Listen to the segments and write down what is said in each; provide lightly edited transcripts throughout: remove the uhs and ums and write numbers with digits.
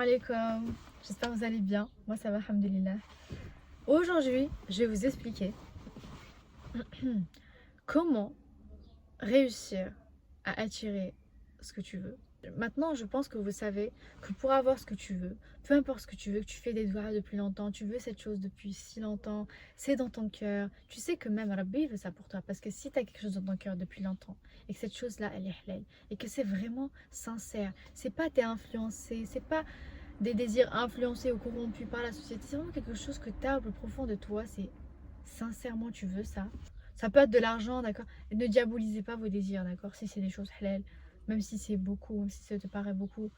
alaikum, j'espère que vous allez bien. Moi ça va, alhamdulillah. Aujourd'hui, je vais vous expliquer comment réussir à attirer ce que tu veux. Maintenant, je pense que vous savez que pour avoir ce que tu veux, peu importe ce que tu veux, que tu fais des doigts depuis longtemps, tu veux cette chose depuis si longtemps, c'est dans ton cœur, tu sais que même Rabbi veut ça pour toi. Parce que si tu as quelque chose dans ton cœur depuis longtemps et que cette chose-là, elle est halal et que c'est vraiment sincère, c'est pas t'es influencé, c'est pas des désirs influencés ou corrompus par la société, c'est vraiment quelque chose que tu as au plus profond de toi, c'est sincèrement tu veux ça. Ça peut être de l'argent, d'accord? Et ne diabolisez pas vos désirs, d'accord? Si c'est des choses halal, même si c'est beaucoup, même si ça te paraît beaucoup,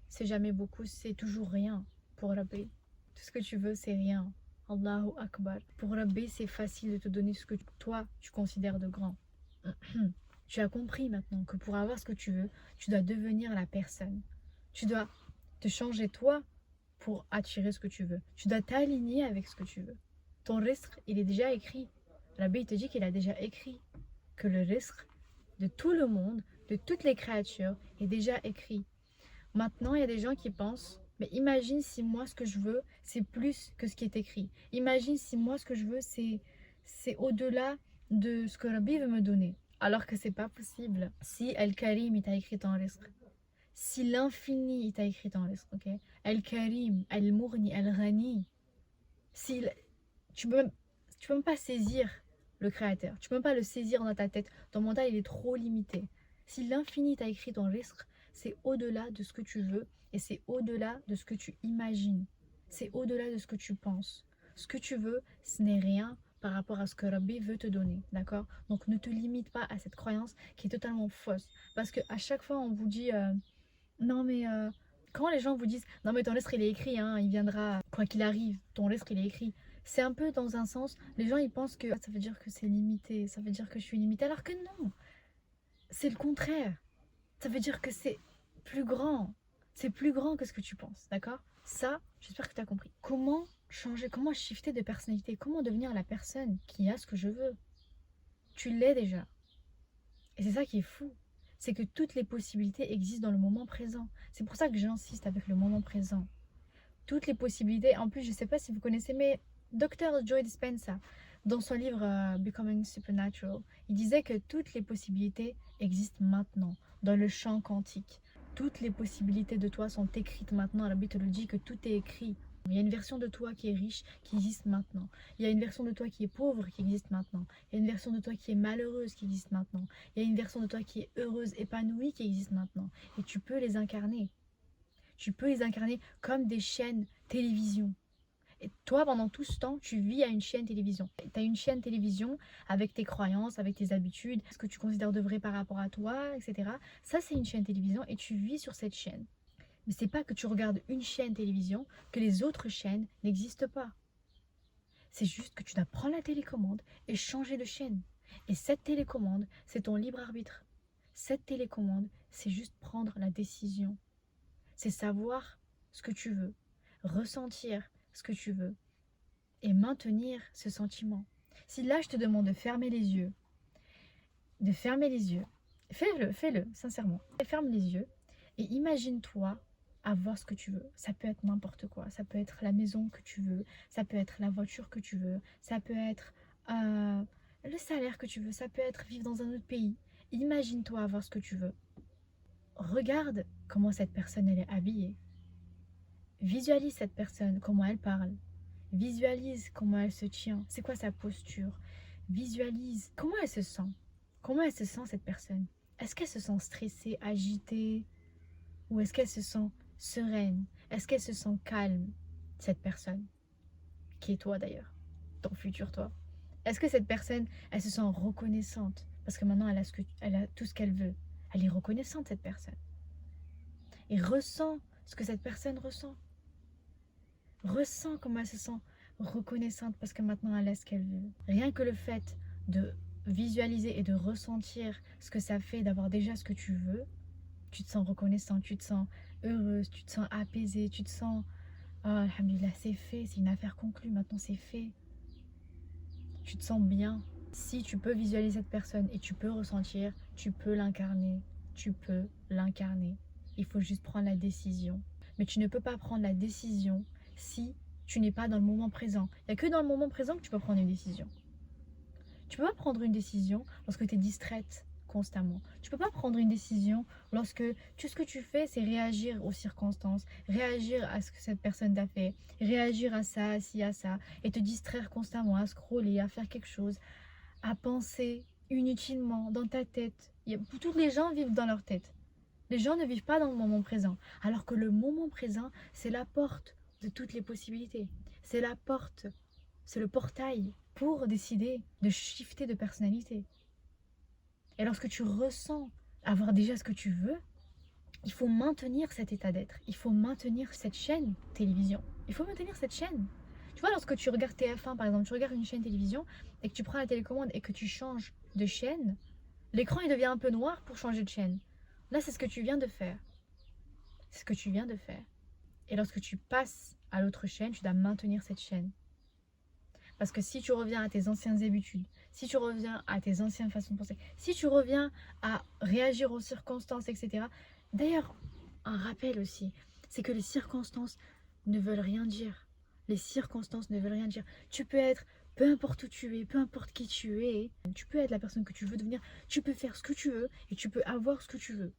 c'est jamais beaucoup, c'est toujours rien pour Rabbi. Tout ce que tu veux, c'est rien. Allahu Akbar. Pour Rabbi, c'est facile de te donner ce que toi, tu considères de grand. Tu as compris maintenant que pour avoir ce que tu veux, tu dois devenir la personne. Tu dois te changer toi pour attirer ce que tu veux. Tu dois t'aligner avec ce que tu veux. Ton risque, il est déjà écrit. Rabbi, il te dit qu'il a déjà écrit que le risque de tout le monde, de toutes les créatures, est déjà écrit. Maintenant, il y a des gens qui pensent, mais imagine si moi, ce que je veux, c'est plus que ce qui est écrit. Imagine si moi, ce que je veux, c'est au-delà de ce que Rabbi veut me donner. Alors que c'est pas possible. Si Al-Karim, il t'a écrit ton risque, si l'infini, il t'a écrit ton risque, ok? Al-Karim, Al-Mourni, Al-Ghani, si tu peux même pas saisir le créateur. Tu peux même pas le saisir dans ta tête. Ton mental, il est trop limité. Si l'infini t'a écrit ton risque, c'est au-delà de ce que tu veux et c'est au-delà de ce que tu imagines. C'est au-delà de ce que tu penses. Ce que tu veux, ce n'est rien par rapport à ce que Rabbi veut te donner, d'accord? Donc ne te limite pas à cette croyance qui est totalement fausse. Parce qu'à chaque fois, on vous dit non mais quand les gens vous disent non mais ton risque il est écrit, hein, il viendra quoi qu'il arrive, ton risque il est écrit. C'est un peu dans un sens, les gens ils pensent que ça veut dire que c'est limité, ça veut dire que je suis limitée, alors que non, c'est le contraire. Ça veut dire que c'est plus grand que ce que tu penses, d'accord? Ça, j'espère que tu as compris. Comment changer, comment shifter de personnalité, comment devenir la personne qui a ce que je veux? Tu l'es déjà. Et c'est ça qui est fou, c'est que toutes les possibilités existent dans le moment présent. C'est pour ça que j'insiste avec le moment présent. Toutes les possibilités, en plus je ne sais pas si vous connaissez, mais Dr. Joe Dispenza, dans son livre Becoming Supernatural, il disait que toutes les possibilités existent maintenant, dans le champ quantique. Toutes les possibilités de toi sont écrites maintenant. La Bible te le dit que tout est écrit. Il y a une version de toi qui est riche qui existe maintenant. Il y a une version de toi qui est pauvre qui existe maintenant. Il y a une version de toi qui est malheureuse qui existe maintenant. Il y a une version de toi qui est heureuse, épanouie qui existe maintenant. Et tu peux les incarner. Tu peux les incarner comme des chaînes télévision. Et toi, pendant tout ce temps, tu vis à une chaîne télévision. Tu as une chaîne télévision avec tes croyances, avec tes habitudes, ce que tu considères de vrai par rapport à toi, etc. Ça, c'est une chaîne télévision et tu vis sur cette chaîne. Mais c'est pas que tu regardes une chaîne télévision que les autres chaînes n'existent pas. C'est juste que tu dois prendre la télécommande et changer de chaîne. Et cette télécommande, c'est ton libre arbitre. Cette télécommande, c'est juste prendre la décision. C'est savoir ce que tu veux, ressentir ce que tu veux et maintenir ce sentiment. Si là, je te demande de fermer les yeux, fais-le, sincèrement. Ferme les yeux et imagine-toi avoir ce que tu veux. Ça peut être n'importe quoi. Ça peut être la maison que tu veux, ça peut être la voiture que tu veux, ça peut être le salaire que tu veux, ça peut être vivre dans un autre pays. Imagine-toi avoir ce que tu veux. Regarde comment cette personne elle est habillée. Visualise cette personne, comment elle parle. Visualise comment elle se tient. C'est quoi sa posture? Visualise comment elle se sent. Comment elle se sent cette personne? Est-ce qu'elle se sent stressée, agitée? Ou est-ce qu'elle se sent sereine? Est-ce qu'elle se sent calme, cette personne? Qui est toi d'ailleurs, ton futur toi. Est-ce que cette personne, elle se sent reconnaissante? Parce que maintenant, elle a tout ce qu'elle veut. Elle est reconnaissante, cette personne. Et ressent ce que cette personne ressent. Ressens comment elle se sent reconnaissante parce que maintenant elle a ce qu'elle veut. Rien que le fait de visualiser et de ressentir ce que ça fait d'avoir déjà ce que tu veux, tu te sens reconnaissante, tu te sens heureuse, tu te sens apaisée, tu te sens oh, alhamdulillah, c'est fait, c'est une affaire conclue, maintenant c'est fait. Tu te sens bien. Si tu peux visualiser cette personne et tu peux ressentir, tu peux l'incarner. Tu peux l'incarner. Il faut juste prendre la décision. mais tu ne peux pas prendre la décision si tu n'es pas dans le moment présent. Il n'y a que dans le moment présent que tu peux prendre une décision. Tu peux pas prendre une décision lorsque tu es distraite constamment. Tu peux pas prendre une décision lorsque tout ce que tu fais, c'est réagir aux circonstances, réagir à ce que cette personne t'a fait, réagir à ça, à ci, à ça, et te distraire constamment, à scroller, à faire quelque chose, à penser inutilement dans ta tête. Tous les gens vivent dans leur tête. Les gens ne vivent pas dans le moment présent. Alors que le moment présent, c'est la porte de toutes les possibilités. C'est la porte, c'est le portail pour décider de shifter de personnalité. Et lorsque tu ressens avoir déjà ce que tu veux, il faut maintenir cet état d'être. Il faut maintenir cette chaîne télévision. Il faut maintenir cette chaîne. Tu vois, lorsque tu regardes TF1, par exemple, tu regardes une chaîne télévision et que tu prends la télécommande et que tu changes de chaîne, l'écran il devient un peu noir pour changer de chaîne. Là, c'est ce que tu viens de faire. C'est ce que tu viens de faire. Et lorsque tu passes à l'autre chaîne, tu dois maintenir cette chaîne. Parce que si tu reviens à tes anciennes habitudes, si tu reviens à tes anciennes façons de penser, si tu reviens à réagir aux circonstances, etc. D'ailleurs, un rappel aussi, c'est que les circonstances ne veulent rien dire. Les circonstances ne veulent rien dire. Tu peux être, peu importe où tu es, peu importe qui tu es, tu peux être la personne que tu veux devenir, tu peux faire ce que tu veux et tu peux avoir ce que tu veux.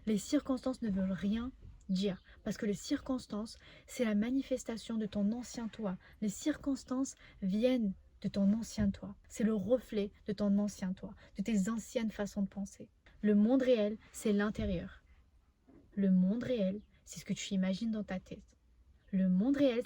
Les circonstances ne veulent rien dire. Parce que les circonstances, c'est la manifestation de ton ancien toi. Les circonstances viennent de ton ancien toi. C'est le reflet de ton ancien toi, de tes anciennes façons de penser. Le monde réel, c'est l'intérieur. Le monde réel, c'est ce que tu imagines dans ta tête. Le monde réel,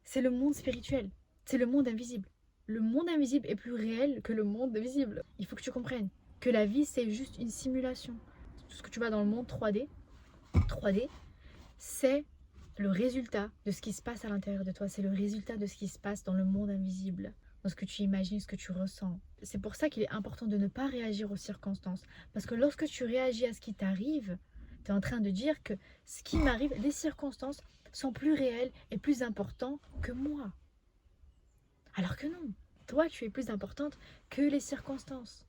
c'est le monde spirituel. C'est le monde invisible. Le monde invisible est plus réel que le monde visible. Il faut que tu comprennes que la vie, c'est juste une simulation. Tout ce que tu vois dans le monde 3D, c'est le résultat de ce qui se passe à l'intérieur de toi. C'est le résultat de ce qui se passe dans le monde invisible, dans ce que tu imagines, ce que tu ressens. C'est pour ça qu'il est important de ne pas réagir aux circonstances. Parce que lorsque tu réagis à ce qui t'arrive, tu es en train de dire que ce qui m'arrive, les circonstances sont plus réelles et plus importantes que moi. Alors que non, toi tu es plus importante que les circonstances.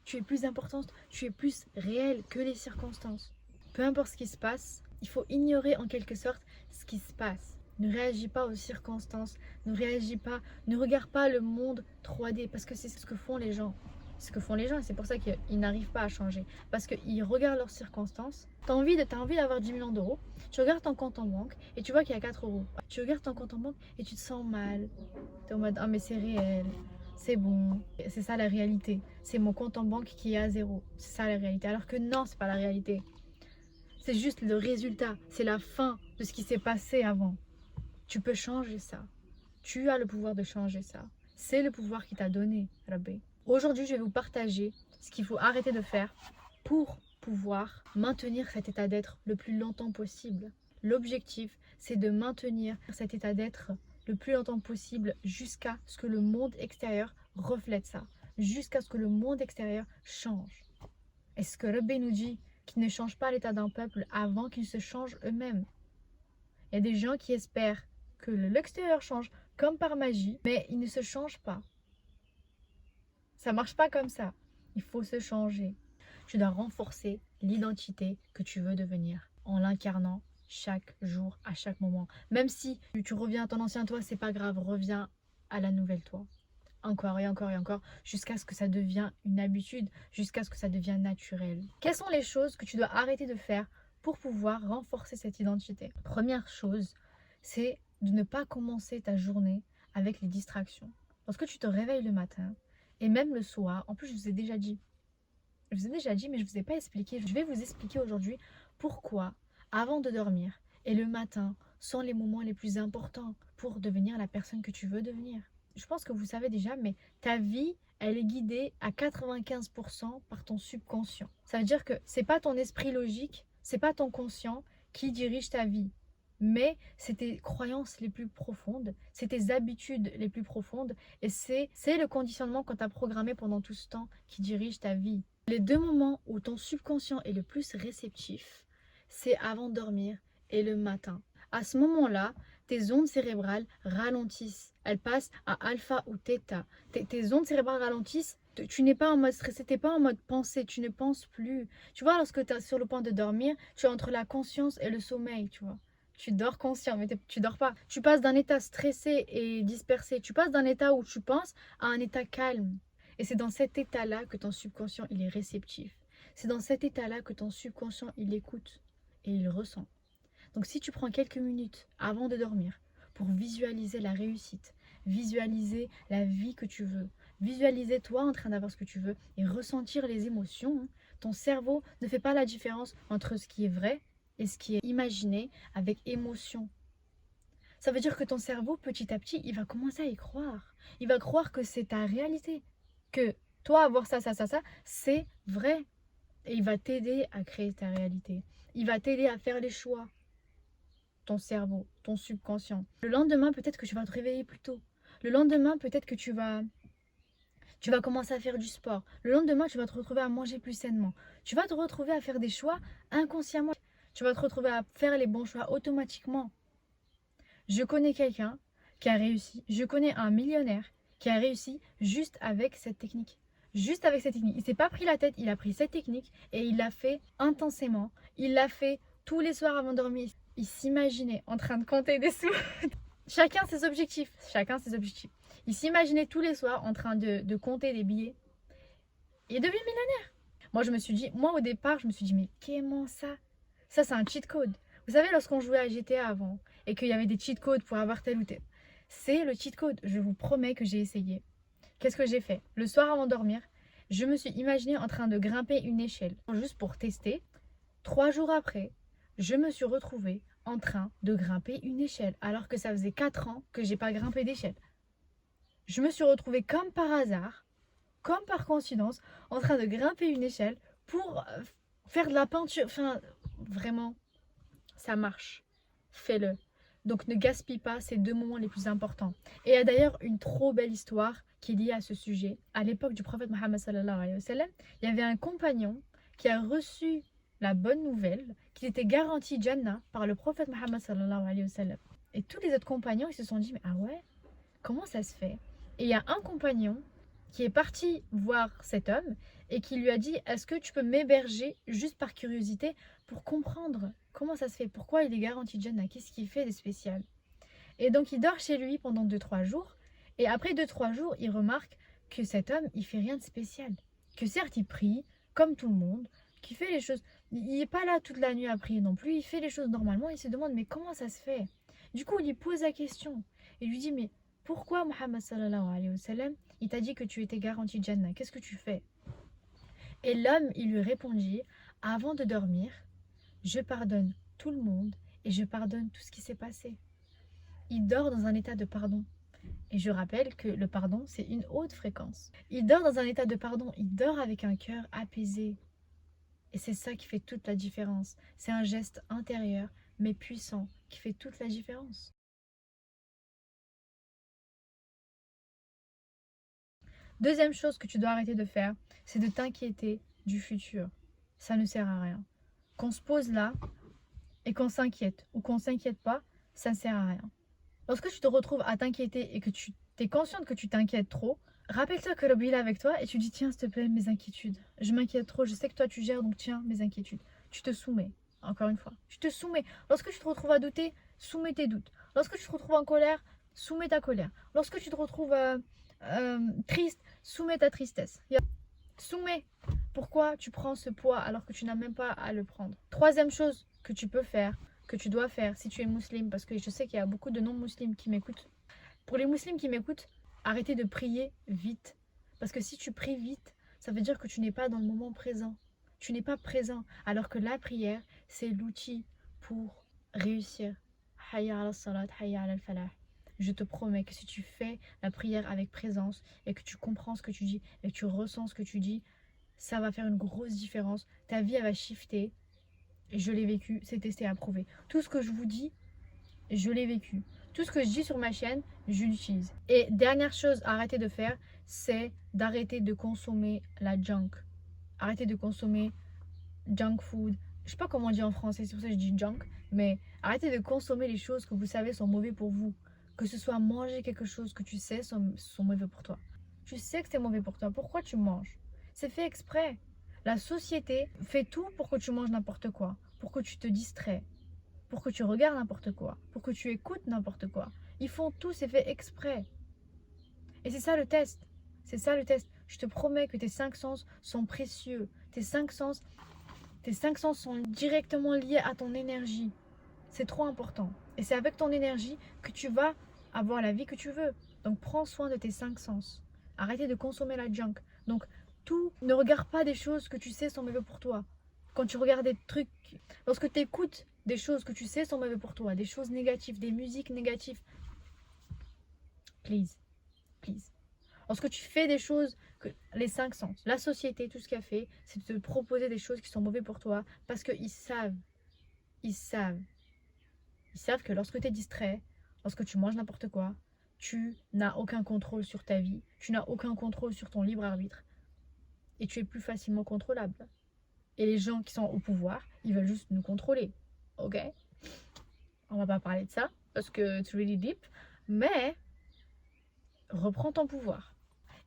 Tu es plus importante, tu es plus réelle que les circonstances. Peu importe ce qui se passe, il faut ignorer en quelque sorte ce qui se passe. Ne réagis pas aux circonstances, ne réagis pas, ne regarde pas le monde 3D parce que c'est ce que font les gens. C'est ce que font les gens et c'est pour ça qu'ils n'arrivent pas à changer. Parce qu'ils regardent leurs circonstances. Tu as envie d'avoir 10 millions d'euros, tu regardes ton compte en banque et tu vois qu'il y a 4 euros. Tu regardes ton compte en banque et tu te sens mal. Tu es en mode ah mais c'est réel. C'est bon, c'est ça la réalité. C'est mon compte en banque qui est à zéro. C'est ça la réalité. Alors que non, c'est pas la réalité. C'est juste le résultat. C'est la fin de ce qui s'est passé avant. Tu peux changer ça. Tu as le pouvoir de changer ça. C'est le pouvoir qui t'a donné, Rabbi. Aujourd'hui, je vais vous partager ce qu'il faut arrêter de faire pour pouvoir maintenir cet état d'être le plus longtemps possible. L'objectif, c'est de maintenir cet état d'être le plus longtemps possible jusqu'à ce que le monde extérieur reflète ça, jusqu'à ce que le monde extérieur change. Et ce que Rabbi nous dit, qu'il ne change pas l'état d'un peuple avant qu'ils se changent eux-mêmes. Il y a des gens qui espèrent que l'extérieur change comme par magie, mais ils ne se changent pas. Ça marche pas comme ça. Il faut se changer. Tu dois renforcer l'identité que tu veux devenir en l'incarnant chaque jour, à chaque moment. Même si tu reviens à ton ancien toi, c'est pas grave, reviens à la nouvelle toi. Encore et encore et encore, jusqu'à ce que ça devienne une habitude, jusqu'à ce que ça devienne naturel. Quelles sont les choses que tu dois arrêter de faire pour pouvoir renforcer cette identité? Première chose, c'est de ne pas commencer ta journée avec les distractions. Lorsque tu te réveilles le matin, et même le soir, en plus je vous ai déjà dit, mais je ne vous ai pas expliqué. Je vais vous expliquer aujourd'hui pourquoi, avant de dormir et le matin, sont les moments les plus importants pour devenir la personne que tu veux devenir. Je pense que vous savez déjà, mais ta vie, elle est guidée à 95% par ton subconscient. Ça veut dire que c'est pas ton esprit logique, c'est pas ton conscient qui dirige ta vie. Mais c'est tes croyances les plus profondes, c'est tes habitudes les plus profondes et c'est le conditionnement qu'on t'a programmé pendant tout ce temps qui dirige ta vie. Les deux moments où ton subconscient est le plus réceptif, c'est avant de dormir et le matin. À ce moment-là, tes ondes cérébrales ralentissent. Elles passent à alpha ou theta. Tes ondes cérébrales ralentissent. Tu n'es pas en mode stressé, tu n'es pas en mode pensée, tu ne penses plus. Tu vois, lorsque tu es sur le point de dormir, tu es entre la conscience et le sommeil, tu vois. Tu dors conscient, mais tu dors pas. Tu passes d'un état stressé et dispersé, tu passes d'un état où tu penses à un état calme. Et c'est dans cet état-là que ton subconscient, il est réceptif. C'est dans cet état-là que ton subconscient, il écoute et il ressent. Donc si tu prends quelques minutes avant de dormir pour visualiser la réussite, visualiser la vie que tu veux, visualiser toi en train d'avoir ce que tu veux et ressentir les émotions, ton cerveau ne fait pas la différence entre ce qui est vrai et ce qui est imaginé avec émotion. Ça veut dire que ton cerveau, petit à petit, il va commencer à y croire. Il va croire que c'est ta réalité, que toi, avoir ça, c'est vrai. Et il va t'aider à créer ta réalité. Il va t'aider à faire les choix. Ton cerveau, ton subconscient. Le lendemain, peut-être que tu vas te réveiller plus tôt. Le lendemain, peut-être que tu vas commencer à faire du sport. Le lendemain, tu vas te retrouver à manger plus sainement. Tu vas te retrouver à faire des choix inconsciemment. Tu vas te retrouver à faire les bons choix automatiquement. Je connais quelqu'un qui a réussi. Je connais un millionnaire qui a réussi juste avec cette technique. Juste avec cette technique. Il ne s'est pas pris la tête, il a pris cette technique et il l'a fait intensément. Il l'a fait tous les soirs avant de dormir. Il s'imaginait en train de compter des sous. Chacun ses objectifs. Chacun ses objectifs. Il s'imaginait tous les soirs en train de compter des billets. Il est devenu millionnaire. Moi au départ, je me suis dit, mais comment ça? Ça, c'est un cheat code. Vous savez, lorsqu'on jouait à GTA avant et qu'il y avait des cheat codes pour avoir tel ou tel, c'est le cheat code. Je vous promets que j'ai essayé. Qu'est-ce que j'ai fait? Le soir avant de dormir, je me suis imaginée en train de grimper une échelle. Juste pour tester. 3 jours après, je me suis retrouvée en train de grimper une échelle alors que ça faisait 4 ans que j'ai pas grimpé d'échelle. Je me suis retrouvée comme par hasard, comme par coïncidence, en train de grimper une échelle pour faire de la peinture. Enfin, vraiment, ça marche. Fais-le. Donc ne gaspille pas ces 2 moments les plus importants. Et il y a d'ailleurs une trop belle histoire qui est liée à ce sujet. À l'époque du prophète Mohammed sallallahu alayhi wa sallam, il y avait un compagnon qui a reçu la bonne nouvelle qu'il était garanti Jannah par le prophète Mohammed sallallahu alayhi wa sallam. Et tous les autres compagnons, ils se sont dit, mais ah ouais, comment ça se fait? Et il y a un compagnon qui est parti voir cet homme et qui lui a dit, est-ce que tu peux m'héberger juste par curiosité pour comprendre comment ça se fait, pourquoi il est garanti Jannah, qu'est-ce qu'il fait de spécial? Et donc il dort chez lui pendant 2-3 jours et après 2-3 jours, il remarque que cet homme, il fait rien de spécial. Que certes, il prie comme tout le monde, qu'il fait les choses, il n'est pas là toute la nuit à prier non plus, il fait les choses normalement, il se demande mais comment ça se fait? Du coup, il lui pose la question et lui dit mais pourquoi Mohammed sallallahu alayhi wa sallam, il t'a dit que tu étais garanti Jannah, qu'est-ce que tu fais? Et l'homme, il lui répondit, avant de dormir, je pardonne tout le monde et je pardonne tout ce qui s'est passé. Il dort dans un état de pardon. Et je rappelle que le pardon, c'est une haute fréquence. Il dort dans un état de pardon, il dort avec un cœur apaisé. Et c'est ça qui fait toute la différence. C'est un geste intérieur, mais puissant, qui fait toute la différence. Deuxième chose que tu dois arrêter de faire, c'est de t'inquiéter du futur. Ça ne sert à rien. Qu'on se pose là et qu'on s'inquiète ou qu'on ne s'inquiète pas, ça ne sert à rien. Lorsque tu te retrouves à t'inquiéter et que tu es consciente que tu t'inquiètes trop, rappelle-toi que Rabbi est avec toi et tu dis tiens, s'il te plaît, mes inquiétudes. Je m'inquiète trop, je sais que toi tu gères, donc tiens, mes inquiétudes. Tu te soumets, encore une fois. Tu te soumets. Lorsque tu te retrouves à douter, soumets tes doutes. Lorsque tu te retrouves en colère, soumets ta colère. Lorsque tu te retrouves triste, soumets ta tristesse. Soumets. Pourquoi tu prends ce poids alors que tu n'as même pas à le prendre? Troisième chose que tu peux faire, que tu dois faire si tu es musulman, parce que je sais qu'il y a beaucoup de non-musulmans qui m'écoutent. Pour les musulmans qui m'écoutent, arrêtez de prier vite. Parce que si tu pries vite, ça veut dire que tu n'es pas dans le moment présent. Tu n'es pas présent. Alors que la prière, c'est l'outil pour réussir. Hayya ala salat, hayya ala al-falah. Je te promets que si tu fais la prière avec présence et que tu comprends ce que tu dis et que tu ressens ce que tu dis, ça va faire une grosse différence. Ta vie, elle va shifter. Et je l'ai vécu, c'est testé, approuvé. Tout ce que je vous dis, je l'ai vécu. Tout ce que je dis sur ma chaîne, je l'utilise. Et dernière chose à arrêter de faire, c'est d'arrêter de consommer la junk. Arrêtez de consommer junk food. Je sais pas comment on dit en français, c'est pour ça que je dis junk. Mais arrêtez de consommer les choses que vous savez sont mauvaises pour vous. Que ce soit manger quelque chose que tu sais sont mauvais pour toi. Tu sais que c'est mauvais pour toi. Pourquoi tu manges? C'est fait exprès. La société fait tout pour que tu manges n'importe quoi. Pour que tu te distrais. pour que tu regardes n'importe quoi, pour que tu écoutes n'importe quoi. Ils font tout, c'est fait exprès. Et c'est ça le test. C'est ça le test. Je te promets que tes 5 sens sont précieux. Tes 5 sens sont directement liés à ton énergie. C'est trop important. Et c'est avec ton énergie que tu vas avoir la vie que tu veux. Donc prends soin de tes 5 sens. Arrêtez de consommer la junk. Donc ne regarde pas des choses que tu sais sont mauvaises pour toi. Quand tu regardes des trucs, lorsque tu écoutes des choses que tu sais sont mauvaises pour toi, des choses négatives, des musiques négatives, please. Lorsque tu fais des choses, que les 5 sens, la société, tout ce qu'elle fait, c'est de te proposer des choses qui sont mauvaises pour toi parce qu'ils savent que lorsque tu es distrait, lorsque tu manges n'importe quoi, tu n'as aucun contrôle sur ta vie, tu n'as aucun contrôle sur ton libre arbitre et tu es plus facilement contrôlable. Et les gens qui sont au pouvoir, ils veulent juste nous contrôler, ok? On va pas parler de ça parce que it's really deep, mais reprends ton pouvoir.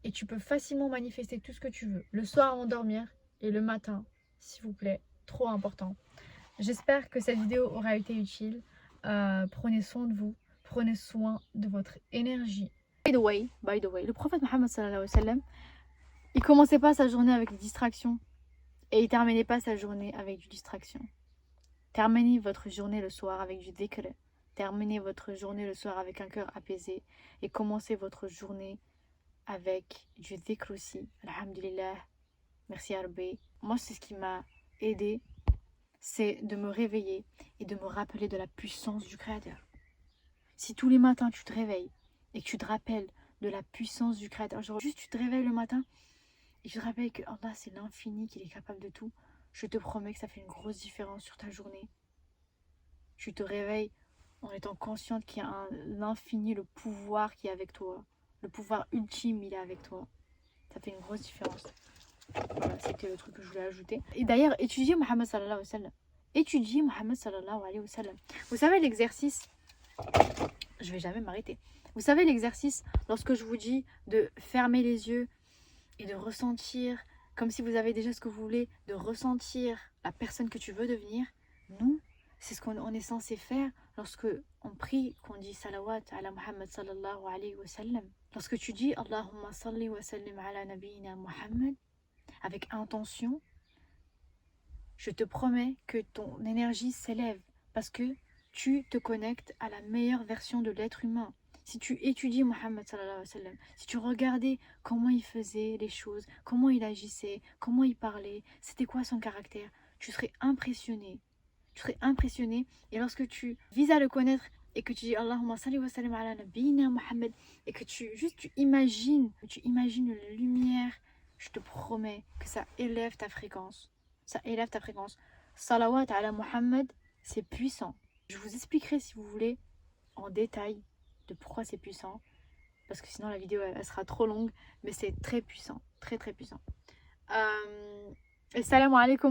Et tu peux facilement manifester tout ce que tu veux. Le soir avant de dormir et le matin, s'il vous plaît. Trop important. J'espère que cette vidéo aura été utile. Prenez soin de vous. Prenez soin de votre énergie. By the way, le prophète Mohammed sallallahu alayhi wa sallam, il commençait pas sa journée avec des distractions. Et il terminait pas sa journée avec du distraction. Terminez votre journée le soir avec du dhikr. Terminez votre journée le soir avec un cœur apaisé. Et commencez votre journée avec du dhikr aussi. Alhamdulillah. Merci Rabbi. Moi, c'est ce qui m'a aidé, c'est de me réveiller et de me rappeler de la puissance du Créateur. Si tous les matins tu te réveilles et que tu te rappelles de la puissance du Créateur, genre juste tu te réveilles le matin et tu te rappelles que Allah c'est l'infini, qu'il est capable de tout, je te promets que ça fait une grosse différence sur ta journée. Tu te réveilles en étant consciente qu'il y a l'infini, le pouvoir qui est avec toi. Le pouvoir ultime, il est avec toi. Ça fait une grosse différence. Voilà, c'était le truc que je voulais ajouter. Et d'ailleurs, étudiez Mohammed sallallahu alayhi wa sallam. Étudiez Mohammed sallallahu alayhi wa sallam. Vous savez l'exercice, je vais jamais m'arrêter. Vous savez l'exercice, lorsque je vous dis de fermer les yeux et de ressentir, comme si vous avez déjà ce que vous voulez, de ressentir la personne que tu veux devenir. Nous, c'est ce qu'on est censé faire lorsque on prie, qu'on dit salawat ala Muhammad sallallahu alayhi wa sallam. Lorsque tu dis Allahumma salli wa sallim ala nabiyyina Muhammad avec intention, je te promets que ton énergie s'élève parce que tu te connectes à la meilleure version de l'être humain. Si tu étudies Muhammad sallallahu alayhi wa sallam, si tu regardais comment il faisait les choses, comment il agissait, comment il parlait, c'était quoi son caractère, tu serais impressionné. Tu serais impressionné. Et lorsque tu vises à le connaître et que tu dis Allahumma salli wa sallim ala nabiyyina Muhammad et que tu imagines une lumière, je te promets que ça élève ta fréquence. Ça élève ta fréquence. Salawat ala Muhammad, c'est puissant. Je vous expliquerai si vous voulez en détail de pourquoi c'est puissant. Parce que sinon la vidéo elle sera trop longue. Mais c'est très puissant. Très très puissant. Assalamu alaikum.